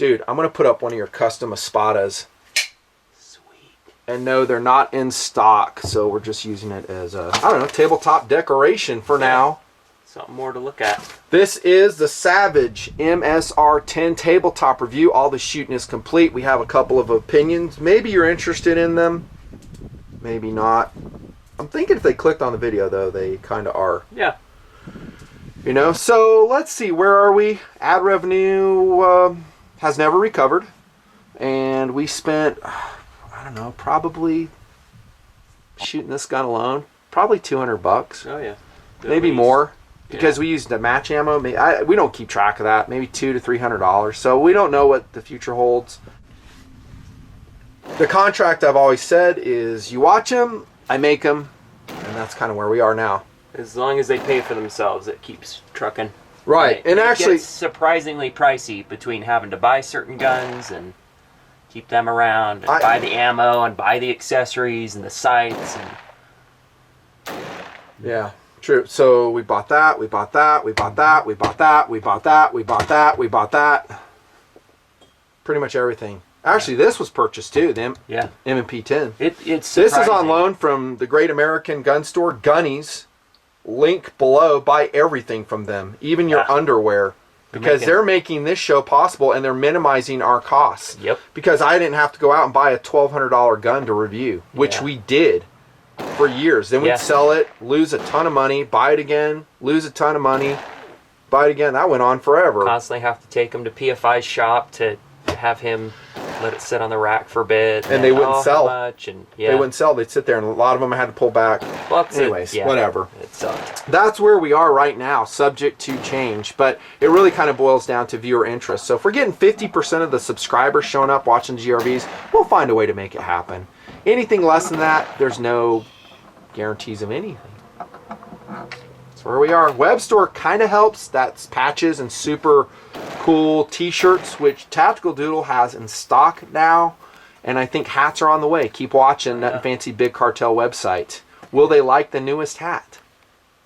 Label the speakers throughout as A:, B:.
A: Dude, I'm going to put up one of your custom espadas. Sweet. And no, they're not in stock, so we're just using it as a, I don't know, tabletop decoration for now.
B: Something more to look at.
A: This is the Savage MSR 10 tabletop review. All the shooting is complete. We have a couple of opinions. Maybe you're interested in them. Maybe not. I'm thinking if they clicked on the video, though, they kind of are.
B: Yeah.
A: You know, so let's see. Where are we? Ad revenue has never recovered. And we spent, I don't know, probably shooting this gun alone, probably 200 bucks.
B: Oh, yeah.
A: Maybe more. Because we used the match ammo. We don't keep track of that. Maybe $200 to $300. So we don't know what the future holds. The contract I've always said is you watch them, I make them, and that's kind of where we are now.
B: As long as they pay for themselves, it keeps trucking.
A: Right. And actually,
B: it gets surprisingly pricey between having to buy certain guns and keep them around, and buy the ammo and buy the accessories and the sights. And
A: yeah. True. So we bought that, we bought that, we bought that, we bought that, we bought that, we bought that, we bought that. Pretty much everything. Actually, this was purchased too, the M&P 10.
B: It's
A: this is on loan from the Great American Gun Store, Gunnies. Link below. Buy everything from them, even your underwear. Because they're making this show possible and they're minimizing our costs.
B: Yep.
A: Because I didn't have to go out and buy a $1,200 gun to review, which we did. For years. Then we'd sell it, lose a ton of money, buy it again, lose a ton of money, buy it again. That went on forever.
B: Constantly have to take him to PFI's shop to have him let it sit on the rack for a bit.
A: And they wouldn't sell.
B: Much, and,
A: They wouldn't sell. They'd sit there, and a lot of them had to pull back.
B: Well,
A: anyways, whatever.
B: It sucked.
A: That's where we are right now, subject to change. But it really kind of boils down to viewer interest. So if we're getting 50% of the subscribers showing up watching GRVs, we'll find a way to make it happen. Anything less than that, there's no guarantees of anything. That's where we are. Web store kind of helps. That's patches and super cool t-shirts, which TacDoodle has in stock now. And I think hats are on the way. Keep watching Nutnfancy Big Cartel website. Will they like the newest hat?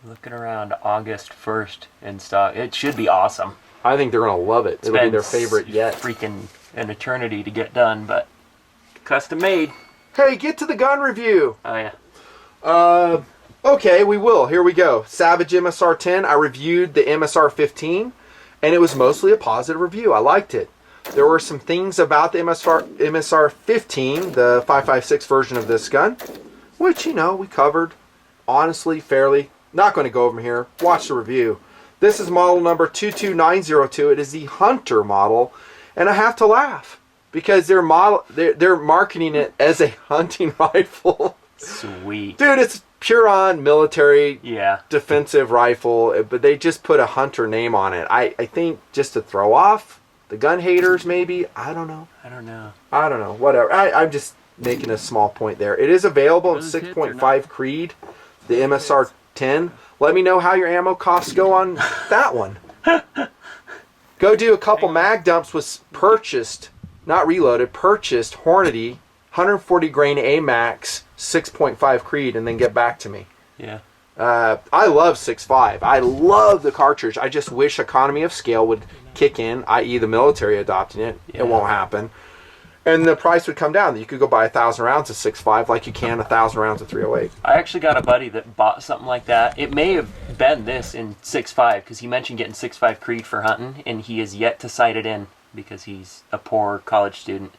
B: Looking around August 1st in stock. It should be awesome.
A: I think they're going to love it. It'll be their favorite yet.
B: Freaking an eternity to get done, but custom made.
A: Hey, get to the gun review.
B: Oh, yeah.
A: Okay, we will. Here we go. Savage MSR 10. I reviewed the MSR 15, and it was mostly a positive review. I liked it. There were some things about the MSR 15, the 5.56 version of this gun, which, you know, we covered honestly, fairly. Not going to go over them here. Watch the review. This is model number 22902. It is the Hunter model, and I have to laugh. Because they're marketing it as a hunting rifle.
B: Sweet.
A: Dude, it's pure on military defensive rifle, but they just put a Hunter name on it. I think just to throw off the gun haters, maybe. I don't know.
B: I don't know.
A: Whatever. I'm just making a small point there. It is available in 6.5 Creed, the MSR 10. Let me know how your ammo costs go on that one. Go do a couple mag dumps was purchased. Not reloaded, purchased Hornady 140 grain AMAX 6.5 Creed and then get back to me.
B: Yeah.
A: I love 6.5. I love the cartridge. I just wish economy of scale would kick in, i.e. the military adopting it. Yeah. It won't happen. And the price would come down. You could go buy 1,000 rounds of 6.5 like you can 1,000 rounds of 308.
B: I actually got a buddy that bought something like that. It may have been this in 6.5 because he mentioned getting 6.5 Creed for hunting, and he has yet to sight it in. Because he's a poor college student.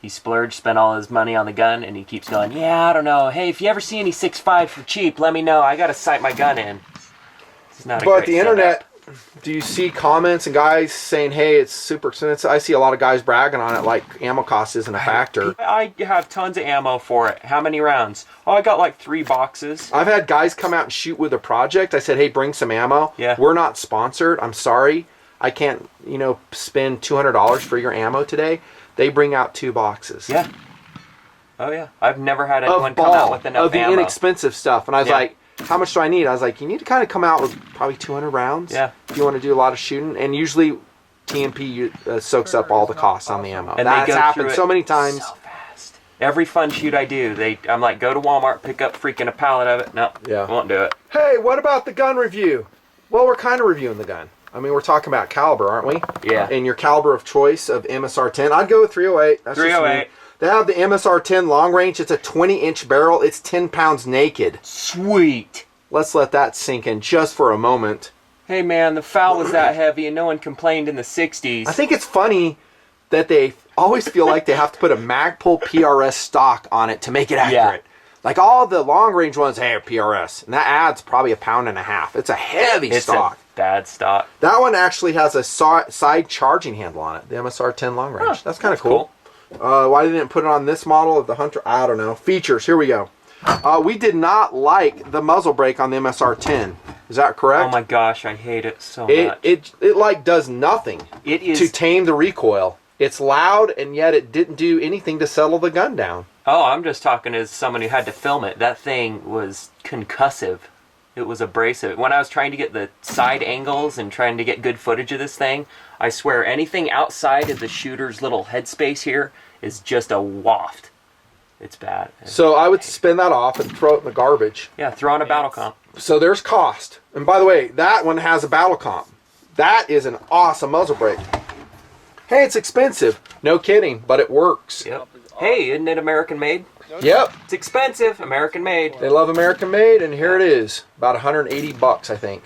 B: He splurged, spent all his money on the gun, and he keeps going, yeah, I don't know. Hey, if you ever see any 6.5 for cheap, let me know. I got to sight my gun in. It's not a great
A: the internet, do you see comments and guys saying, hey, it's super expensive? I see a lot of guys bragging on it like ammo cost isn't a factor.
B: I have tons of ammo for it. How many rounds? Oh, I got like 3 boxes.
A: I've had guys come out and shoot with a project. I said, hey, bring some ammo.
B: Yeah.
A: We're not sponsored. I'm sorry. I can't, you know, spend $200 for your ammo today. They bring out 2 boxes.
B: Yeah. Oh, yeah. I've never had anyone come out with enough
A: of the
B: ammo.
A: inexpensive stuff. And I was like, how much do I need? I was like, you need to kind of come out with probably 200 rounds.
B: Yeah.
A: If you want to do a lot of shooting. And usually TMP soaks up all the costs on the ammo.
B: And
A: that's happened so many times.
B: So fast. Every fun shoot I do, I'm like, go to Walmart, pick up freaking a pallet of it. No, won't do it.
A: Hey, what about the gun review? Well, we're kind of reviewing the gun. I mean, we're talking about caliber, aren't we?
B: Yeah.
A: And your caliber of choice of MSR 10. I'd go with 308. That's
B: 308.
A: They have the MSR 10 long range. It's a 20-inch barrel. It's 10 pounds naked.
B: Sweet.
A: Let's let that sink in just for a moment.
B: Hey man, the foul was that heavy and no one complained in the 60s.
A: I think it's funny that they always feel like they have to put a Magpul PRS stock on it to make it accurate. Like all the long range ones, hey, PRS. And that adds probably 1.5 pounds. It's a heavy stock.
B: It's a bad stock.
A: That one actually has a side charging handle on it, the MSR 10 long range.
B: Huh,
A: that's kind of cool. Why didn't it put it on this model of the Hunter? I don't know. Features, here we go. We did not like the muzzle brake on the MSR 10. Is that correct?
B: Oh my gosh, I hate it so much.
A: It like does nothing to tame the recoil. It's loud, and yet it didn't do anything to settle the gun down.
B: Oh, I'm just talking as someone who had to film it. That thing was concussive. It was abrasive. When I was trying to get the side angles and trying to get good footage of this thing, I swear anything outside of the shooter's little headspace here is just a waft. It's bad.
A: So I would spin that off and throw it in the garbage.
B: Yeah, throw on a battle comp.
A: So there's cost. And by the way, that one has a battle comp. That is an awesome muzzle brake. Hey, it's expensive. No kidding, but it works.
B: Yep. Hey, isn't it American made?
A: Yep.
B: It's expensive, American made.
A: They love American made, and here it is. About 180 bucks, I think,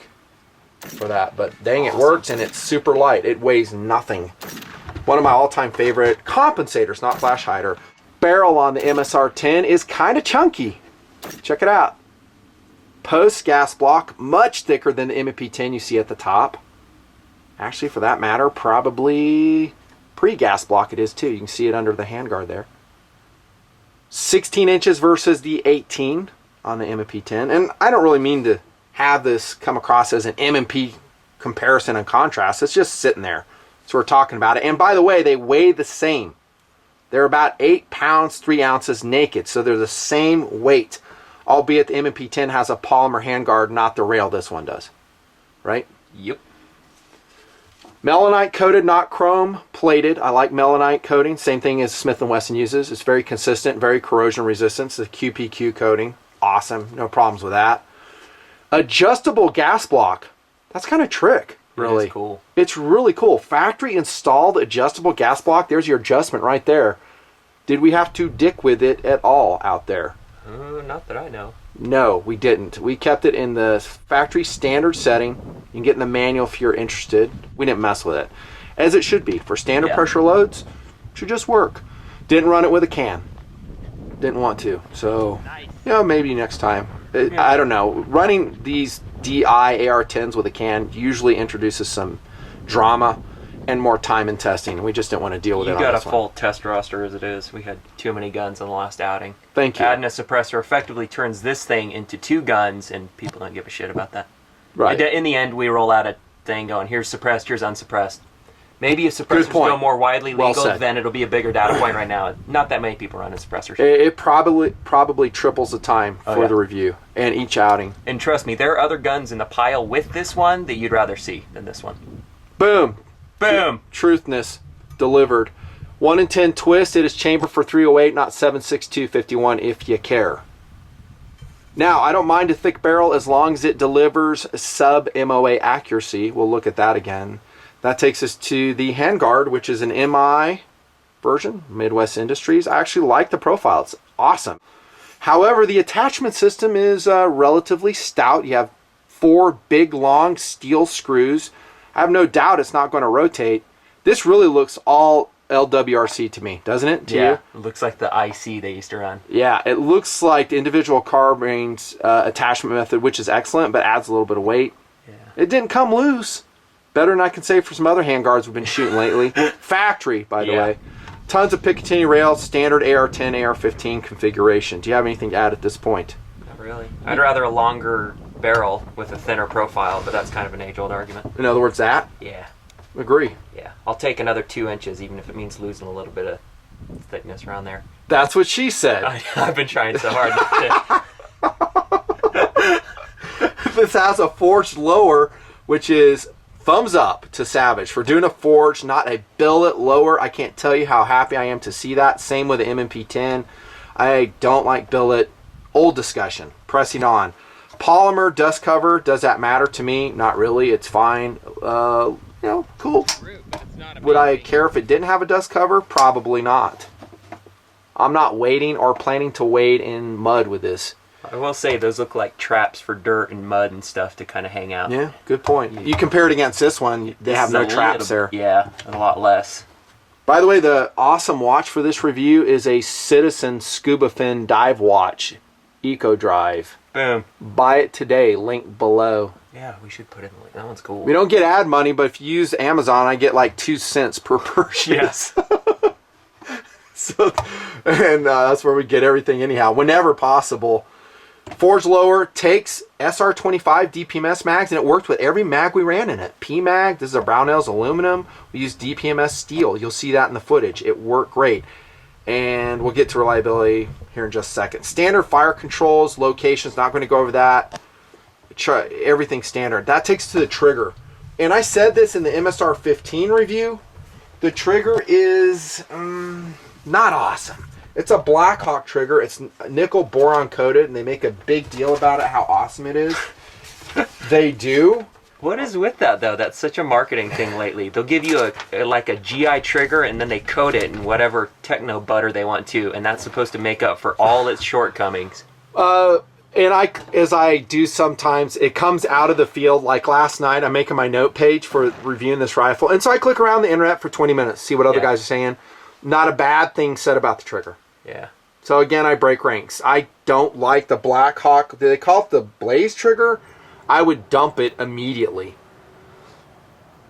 A: for that. But dang, it works, and it's super light. It weighs nothing. One of my all-time favorite compensators, not flash hider. Barrel on the MSR 10 is kind of chunky. Check it out. Post gas block, much thicker than the M&P 10 you see at the top. Actually, for that matter, probably pre-gas block it is too. You can see it under the handguard there. 16 inches versus the 18 on the M&P 10. And I don't really mean to have this come across as an M&P comparison and contrast. It's just sitting there. So we're talking about it. And by the way, they weigh the same. They're about 8 pounds, 3 ounces naked. So they're the same weight. Albeit the M&P 10 has a polymer handguard, not the rail this one does. Right?
B: Yep.
A: Melanite coated, not chrome plated. I like melanite coating. Same thing as Smith & Wesson uses. It's very consistent, very corrosion resistant. The QPQ coating. Awesome. No problems with that. Adjustable gas block. That's kind of trick, really.
B: It's cool.
A: It's really cool. Factory installed adjustable gas block. There's your adjustment right there. Did we have to dick with it at all out there?
B: Not that I know.
A: No, we didn't. We kept it in the factory standard setting. You can get in the manual if you're interested. We didn't mess with it. As it should be. For standard pressure loads, it should just work. Didn't run it with a can. Didn't want to. So, maybe next time. I don't know. Running these DI AR-10s with a can usually introduces some drama and more time in testing. We just didn't want to deal with it on this one.
B: You got a full test roster as it is. We had too many guns on the last outing.
A: Thank you.
B: Adding a suppressor effectively turns this thing into 2 guns, and people don't give a shit about that.
A: Right.
B: In the end, we roll out a thing going, here's suppressed, here's unsuppressed. Maybe if suppressors go more widely legal, then it'll be a bigger data point. Right now, not that many people running suppressors.
A: It probably triples the time for the review and each outing.
B: And trust me, there are other guns in the pile with this one that you'd rather see than this one.
A: Boom.
B: Boom.
A: Truthness delivered. 1 in 10 twist. It is chamber for 308, not 7.6251 if you care. Now, I don't mind a thick barrel as long as it delivers sub-MOA accuracy. We'll look at that again. That takes us to the handguard, which is an MI version, Midwest Industries. I actually like the profile. It's awesome. However, the attachment system is relatively stout. You have 4 big, long steel screws. I have no doubt it's not going to rotate. This really looks all LWRC to me, doesn't it? To you?
B: It looks like the IC they used to run.
A: Yeah, it looks like the individual carbine's attachment method, which is excellent, but adds a little bit of weight.
B: Yeah.
A: It didn't come loose. Better than I can say for some other handguards we've been shooting lately. Factory, by the way. Tons of Picatinny rails, standard AR-10, AR-15 configuration. Do you have anything to add at this point?
B: Not really. I'd rather a longer barrel with a thinner profile, but that's kind of an age-old argument.
A: In other words, that?
B: Yeah.
A: Agree.
B: Yeah. I'll take another 2 inches, even if it means losing a little bit of thickness around there.
A: That's what she said.
B: I've been trying so hard to
A: This has a forged lower, which is thumbs up to Savage for doing a forged, not a billet lower. I can't tell you how happy I am to see that. Same with the M&P 10. I don't like billet. Old discussion. Pressing on. polymer dust cover, does that matter to me? Not really. It's fine. You know, cool. Would I care if it didn't have a dust cover? Probably not. I'm not wading or planning to wade in mud with this.
B: I will say those look like traps for dirt and mud and stuff to kind of hang out.
A: Yeah, good point. You compare it against this one, they have no traps there.
B: Yeah, a lot less.
A: By the way, the awesome watch for this review is a Citizen Scuba Fin Dive Watch, Eco Drive.
B: Boom.
A: Buy it today, link below.
B: Yeah, we should put it in the link. That one's cool.
A: We don't get ad money, but if you use Amazon, I get like 2 cents per purchase.
B: Yeah.
A: So, and that's where we get everything anyhow, whenever possible. Forge lower takes SR25 DPMS mags, and it worked with every mag we ran in it. P-mag, this is a Brownells aluminum. We use DPMS steel. You'll see that in the footage. It worked great. And we'll get to reliability here in just a second. Standard fire controls, locations, not going to go over that. Everything standard. That takes to the trigger. And I said this in the MSR 15 review. The trigger is not awesome. It's a Blackhawk trigger. It's nickel boron coated, and they make a big deal about it, how awesome it is. They do.
B: What is with that, though? That's such a marketing thing lately. They'll give you like a GI trigger, and then they coat it in whatever techno butter they want to, and that's supposed to make up for all its shortcomings.
A: And as I do sometimes, it comes out of the field. Like last night, I'm making my note page for reviewing this rifle, and so I click around the internet for 20 minutes, see what other guys are saying. Not a bad thing said about the trigger.
B: Yeah.
A: So again, I break ranks. I don't like the Blackhawk. They call it the Blaze trigger. I would dump it immediately.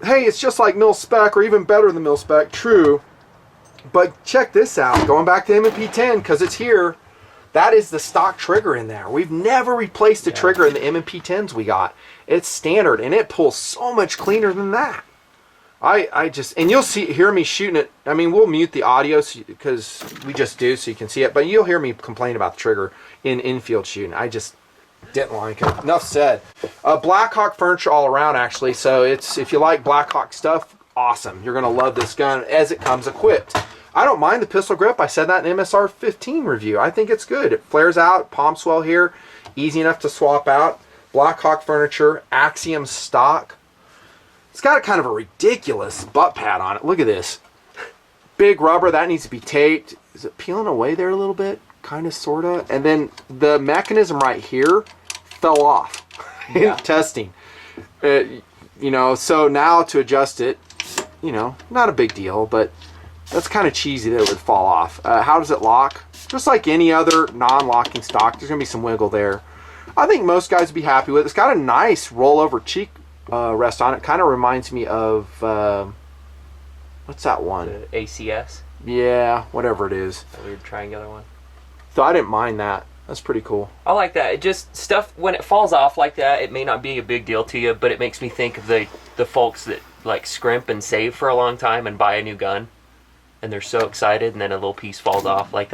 A: Hey, it's just like mil spec, or even better than mil spec. True. But check this out. Going back to M&P 10, because it's here. That is the stock trigger in there. We've never replaced a trigger in the M&P 10s we got. It's standard, and it pulls so much cleaner than that. I just, and you'll hear me shooting it. I mean, we'll mute the audio because we just do so you can see it, but you'll hear me complain about the trigger in infield shooting. I just didn't like it. Enough said. Blackhawk furniture all around, actually. So if you like Blackhawk stuff, awesome. You're going to love this gun as it comes equipped. I don't mind the pistol grip. I said that in MSR 15 review. I think it's good. It flares out, palm swell here, easy enough to swap out. Blackhawk furniture, Axiom stock. It's got a kind of a ridiculous butt pad on it. Look at this. Big rubber, that needs to be taped. Is it peeling away there a little bit? Kind of, sort of. And then the mechanism right here fell off in testing. You know, so now to adjust it, you know, not a big deal, but that's kind of cheesy that it would fall off. How does it lock? Just like any other non-locking stock, there's going to be some wiggle there. I think most guys would be happy with it. It's got a nice rollover cheek rest on it. Kind of reminds me of what's that one?
B: The ACS?
A: Yeah, whatever it is.
B: That weird triangular one.
A: So I didn't mind that. That's pretty cool.
B: I like that. It just, stuff, when it falls off like that, it may not be a big deal to you, but it makes me think of the folks that like scrimp and save for a long time and buy a new gun, and they're so excited, and then a little piece falls off. Like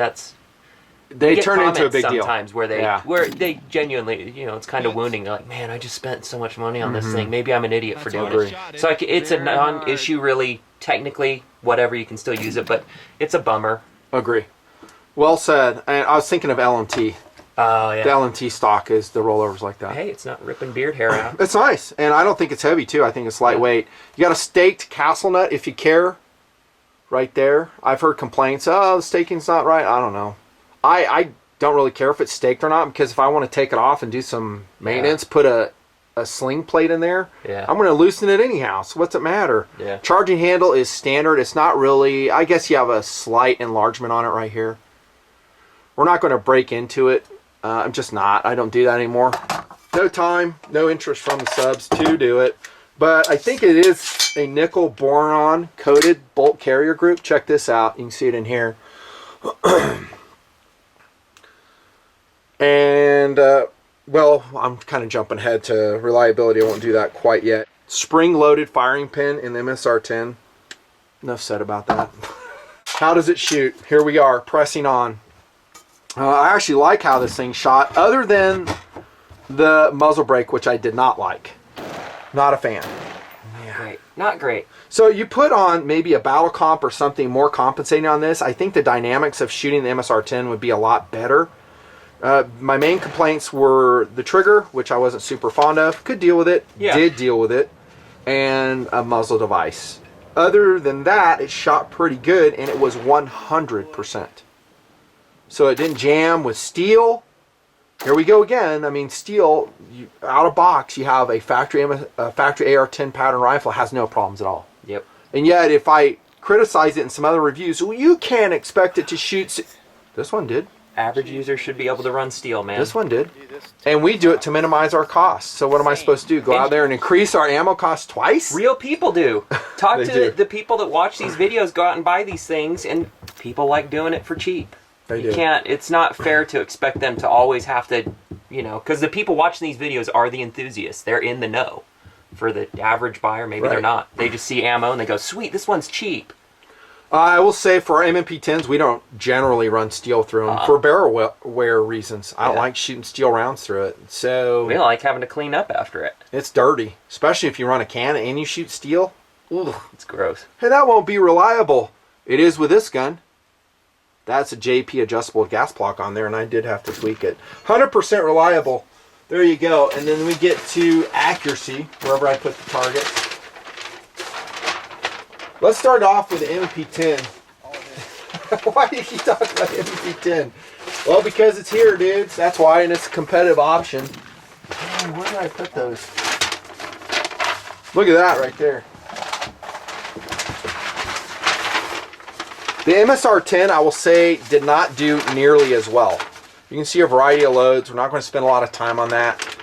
A: they turn into a big deal
B: sometimes where they genuinely, you know, it's kind of wounding. They're like, man, I just spent so much money on this thing. Maybe I'm an idiot for doing it. So it's a non-issue, really. Technically, whatever, you can still use it, but it's a bummer.
A: Agree. Well said. And I was thinking of LMT.
B: Oh yeah.
A: The LMT stock is the rollovers like that.
B: Hey, it's not ripping beard hair out.
A: It's nice, and I don't think it's heavy too. I think it's lightweight. You got a staked castle nut if you care. Right there. I've heard complaints. Oh, the staking's not right. I don't know. I don't really care if it's staked or not, because if I want to take it off and do some maintenance, put a sling plate in there, I'm going to loosen it anyhow. So what's it matter?
B: Yeah.
A: Charging handle is standard. It's not really, I guess you have a slight enlargement on it right here. We're not going to break into it. I'm just not. I don't do that anymore. No time, no interest from the subs to do it. But I think it is a nickel boron coated bolt carrier group. Check this out. You can see it in here. And, well, I'm kind of jumping ahead to reliability. I won't do that quite yet. Spring-loaded firing pin in the MSR 10. Enough said about that. How does it shoot? Here we are, pressing on. I actually like how this thing shot, other than the muzzle brake, which I did not like. Not a fan.
B: Great. Not great.
A: So you put on maybe a battle comp or something more compensating on this. I think the dynamics of shooting the MSR 10 would be a lot better. My main complaints were the trigger, which I wasn't super fond of. Could deal with it.
B: Yeah.
A: Did deal with it. And a muzzle device. Other than that, it shot pretty good, and it was 100%. So it didn't jam with steel. Here we go again. I mean, steel, out of box, you have a factory AR-10 pattern rifle, has no problems at all.
B: Yep.
A: And yet, if I criticize it in some other reviews, well, you can't expect it to shoot. This one did.
B: Average user should be able to run steel, man.
A: This one did. And we do it to minimize our costs. So what am I supposed to do? Go out there and increase our ammo costs twice?
B: Real people do. Talk
A: They
B: to
A: do.
B: the people that watch these videos, go out and buy these things, and people like doing it for cheap.
A: They
B: You
A: do.
B: can't, it's not fair to expect them to always have to, you know, because the people watching these videos are the enthusiasts. They're in the know. For the average buyer, maybe they're
A: Right.
B: not. They just see ammo and they go, sweet, this one's cheap.
A: I will say for our M&P 10s, we don't generally run steel through them for barrel wear reasons. I don't
B: Yeah.
A: like shooting steel rounds through it. So
B: We don't like having to clean up after it.
A: it's dirty, especially if you run a can and you shoot steel. Ugh.
B: It's gross.
A: Hey, that won't be reliable. It is with this gun. That's a JP adjustable gas block on there, and I did have to tweak it. 100% reliable. There you go. And then we get to accuracy, wherever I put the target. Let's start off with the M&P 10. Why do you keep talking about the M&P 10? Well, because it's here, dudes. That's why, and it's a competitive option. Man, where did I put those? Look at that right there. The MSR 10, I will say, did not do nearly as well. You can see a variety of loads. We're not going to spend a lot of time on that.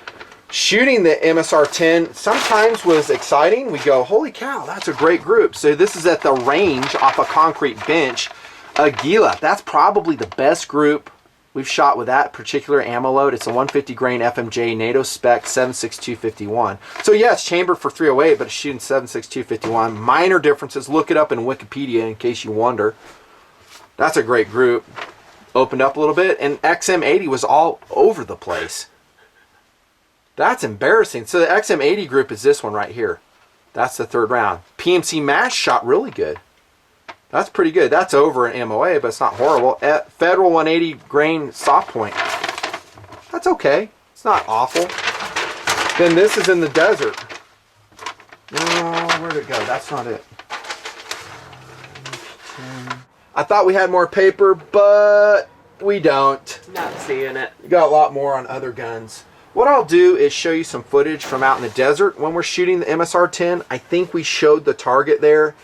A: Shooting the MSR 10 sometimes was exciting. We go, holy cow, that's a great group. So this is at the range off a concrete bench. Aguila, that's probably the best group we've shot with that particular ammo load. It's a 150 grain FMJ NATO spec 7.6251. So yeah, it's chambered for 308, but it's shooting 7.6251. Minor differences. Look it up in Wikipedia in case you wonder. That's a great group. Opened up a little bit, and XM80 was all over the place. That's embarrassing. So the XM80 group is this one right here. That's the third round. PMC MASH shot really good. That's pretty good. That's over in MOA, but it's not horrible. Federal 180 grain soft point. That's okay. It's not awful. Then this is in the desert. Oh, where'd it go? That's not it. I thought we had more paper, but we don't.
B: Not seeing it.
A: We got a lot more on other guns. What I'll do is show you some footage from out in the desert when we're shooting the MSR 10. I think we showed the target there.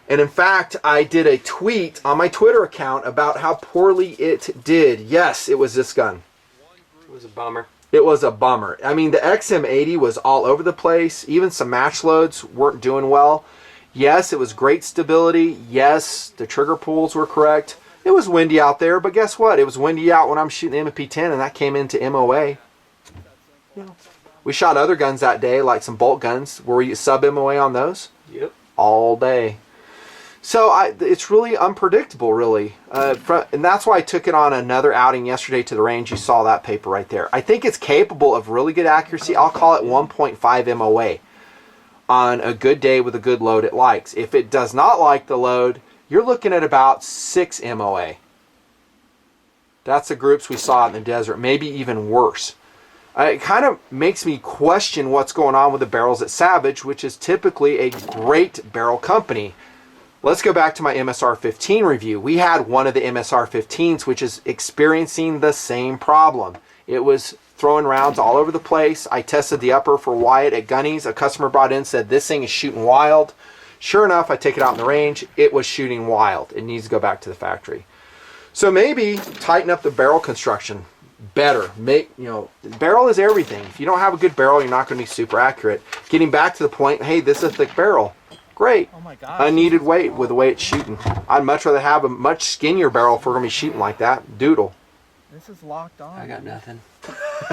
A: And in fact, I did a tweet on my Twitter account about how poorly it did. Yes, it was this gun.
B: It was a bummer.
A: It was a bummer. I mean, the XM80 was all over the place. Even some match loads weren't doing well. Yes, it was great stability. Yes, the trigger pulls were correct. It was windy out there, but guess what? It was windy out when I'm shooting the M&P 10, and that came into MOA. We shot other guns that day, like some bolt guns. Were we sub MOA on those?
B: Yep.
A: All day. So it's really unpredictable, really. And that's why I took it on another outing yesterday to the range. You saw that paper right there. I think it's capable of really good accuracy. I'll call it 1.5 MOA on a good day with a good load it likes. If it does not like the load, you're looking at about 6 MOA. That's the groups we saw in the desert, maybe even worse. It kind of makes me question what's going on with the barrels at Savage, which is typically a great barrel company. Let's go back to my MSR 15 review. We had one of the MSR 15s which is experiencing the same problem. It was throwing rounds all over the place. I tested the upper for Wyatt at Gunnies. A customer brought in, said this thing is shooting wild. Sure enough, I take it out in the range. It was shooting wild. It needs to go back to the factory. So maybe tighten up the barrel construction better. Barrel is everything. If you don't have a good barrel, you're not going to be super accurate. Getting back to the point, hey, this is a thick barrel. Great.
C: Oh my gosh.
A: Unneeded weight with the way it's shooting. I'd much rather have a much skinnier barrel if we're going to be shooting like that. Doodle.
C: This is locked on.
B: I got nothing.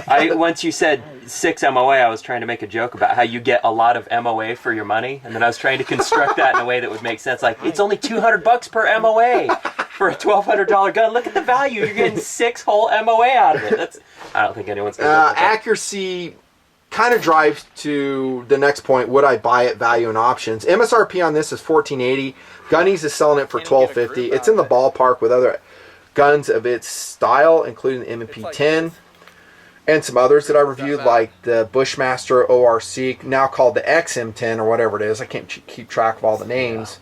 B: Once you said 6 MOA, I was trying to make a joke about how you get a lot of MOA for your money, and then I was trying to construct that in a way that would make sense. Like, it's only $200 per MOA for a $1,200 gun. Look at the value. You're getting 6 whole MOA out of it. I don't think anyone's going to
A: accuracy kind of drives to the next point. Would I buy it? Value and options. MSRP on this is $1,480. Gunnies is selling it for $1,250. It's in the ballpark with other guns of its style, including the M&P 10 and some others that I reviewed, like the Bushmaster ORC, now called the XM10 or whatever it is. I can't keep track of all the names.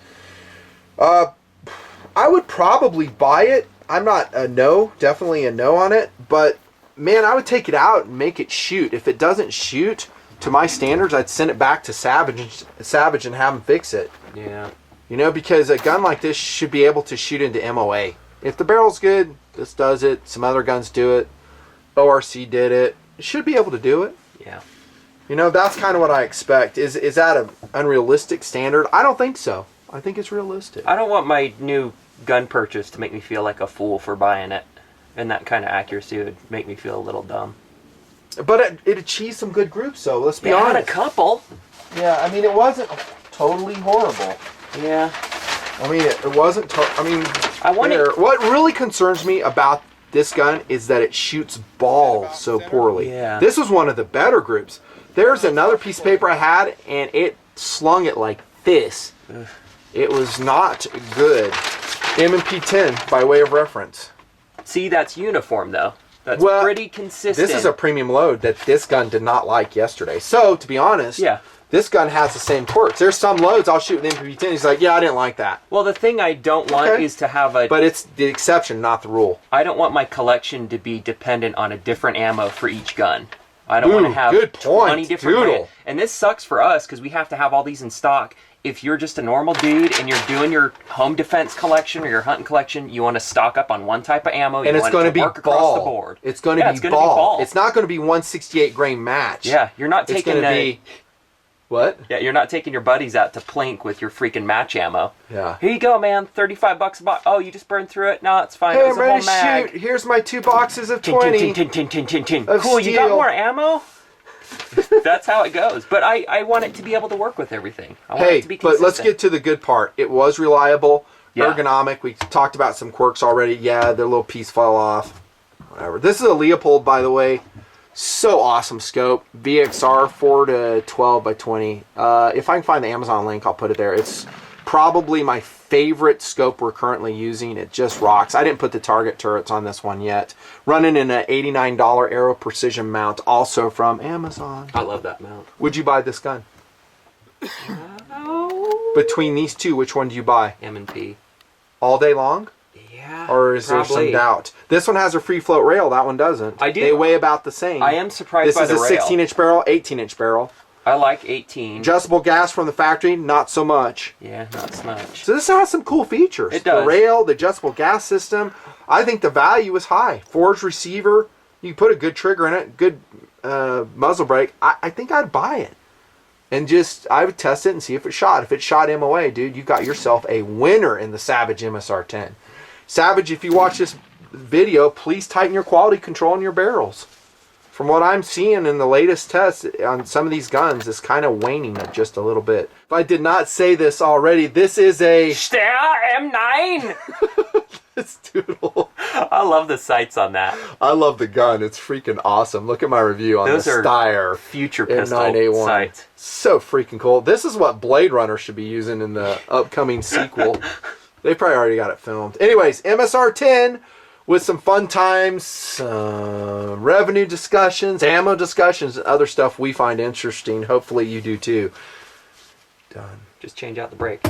A: I would probably buy it. I'm not definitely a no on it, but man, I would take it out and make it shoot. If it doesn't shoot to my standards, I'd send it back to Savage and have them fix it.
B: Yeah.
A: You know, because a gun like this should be able to shoot into MOA. If the barrel's good, this does it. Some other guns do it. ORC did it. It should be able to do it.
B: Yeah.
A: You know, that's kind of what I expect. Is that an unrealistic standard? I don't think so. I think it's realistic.
B: I don't want my new gun purchase to make me feel like a fool for buying it. And that kind of accuracy would make me feel a little dumb.
A: But it achieved some good groups, so let's be
B: It
A: honest.
B: had a couple.
A: Yeah, I mean, it wasn't totally horrible.
B: Yeah.
A: I mean, it wasn't... What really concerns me about this gun is that it shoots balls so poorly.
B: Yeah.
A: This was one of the better groups. There's another piece of paper I had, and it slung it like this.
B: Ugh.
A: It was not good. M&P 10, by way of reference.
B: See, that's uniform, though. That's pretty consistent.
A: This is a premium load that this gun did not like yesterday. So, to be honest, this gun has the same quirks. There's some loads I'll shoot with M&P 10. He's like, yeah, I didn't like that.
B: Well, the thing I don't want is to have a...
A: But it's the exception, not the rule.
B: I don't want my collection to be dependent on a different ammo for each gun. I don't want to have 20 different...
A: Doodle.
B: And this sucks for us because we have to have all these in stock. If you're just a normal dude and you're doing your home defense collection or your hunting collection, you want to stock up on one type of ammo.
A: And it's going to be
B: across the board.
A: It's going to be ball. It's not going to be 168 grain match.
B: Yeah, you're not taking
A: What?
B: Yeah, you're not taking your buddies out to plink with your freaking match ammo.
A: Yeah.
B: Here you go, man. $35 a box. Oh, you just burned through it? No, it's fine.
A: Hey,
B: it was
A: I'm
B: a
A: ready
B: whole mag.
A: to shoot. Here's my 2 boxes of 20.
B: Cool, you got more ammo? That's how it goes. But I want it to be able to work with everything. I want it to be consistent.
A: But let's get to the good part. It was reliable, ergonomic. We talked about some quirks already. Yeah, their little piece fell off. Whatever. This is a Leopold, by the way. So awesome scope. VXR 4 to 12 by 20. If I can find the Amazon link, I'll put it there. It's probably my favorite scope we're currently using. It just rocks. I didn't put the target turrets on this one yet. Running in an $89 Aero Precision mount, also from Amazon.
B: I love that mount.
A: Would you buy this gun? Between these two, which one do you buy?
B: M&P.
A: All day long?
B: Yeah,
A: or is there some doubt? This one has a free float rail. That one doesn't.
B: I do.
A: They weigh about the same.
B: I am surprised by the rail.
A: This is a 16-inch barrel, 18-inch barrel.
B: I like 18.
A: Adjustable gas from the factory, not so much.
B: Yeah, not so much.
A: So this has some cool features.
B: It does.
A: The rail, the adjustable gas system. I think the value is high. Forged receiver. You put a good trigger in it, good muzzle brake. I think I'd buy it. And I would test it and see if it shot. If it shot MOA, dude, you got yourself a winner in the Savage MSR 10. Savage, if you watch this video, please tighten your quality control on your barrels. From what I'm seeing in the latest tests on some of these guns, it's kind of waning just a little bit. If I did not say this already, this is a...
B: M9!
A: It's Doodle.
B: I love the sights on that.
A: I love the gun. It's freaking awesome. Look at my review on the Steyr
B: future pistol
A: M9A1.
B: sights.
A: So freaking cool. This is what Blade Runner should be using in the upcoming sequel. They probably already got it filmed. Anyways, MSR 10 with some fun times, revenue discussions, ammo discussions, and other stuff we find interesting. Hopefully you do too. Done.
B: Just change out the brake.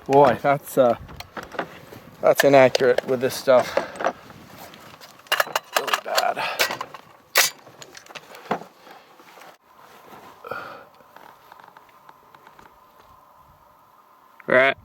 C: Boy, that's inaccurate with this stuff. Really bad. Right.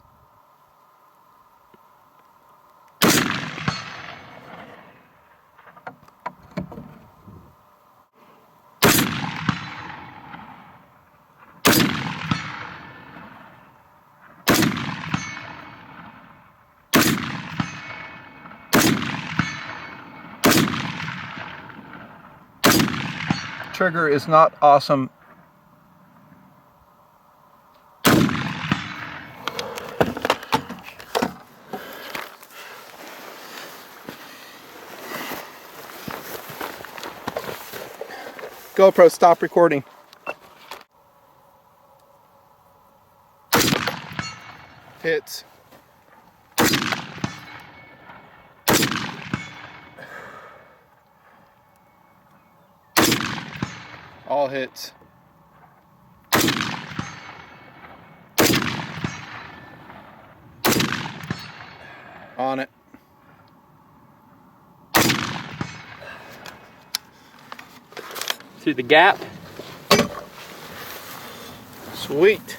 C: Trigger is not awesome. GoPro, stop recording. Hits. All hits. On it.
B: Through the gap.
C: Sweet.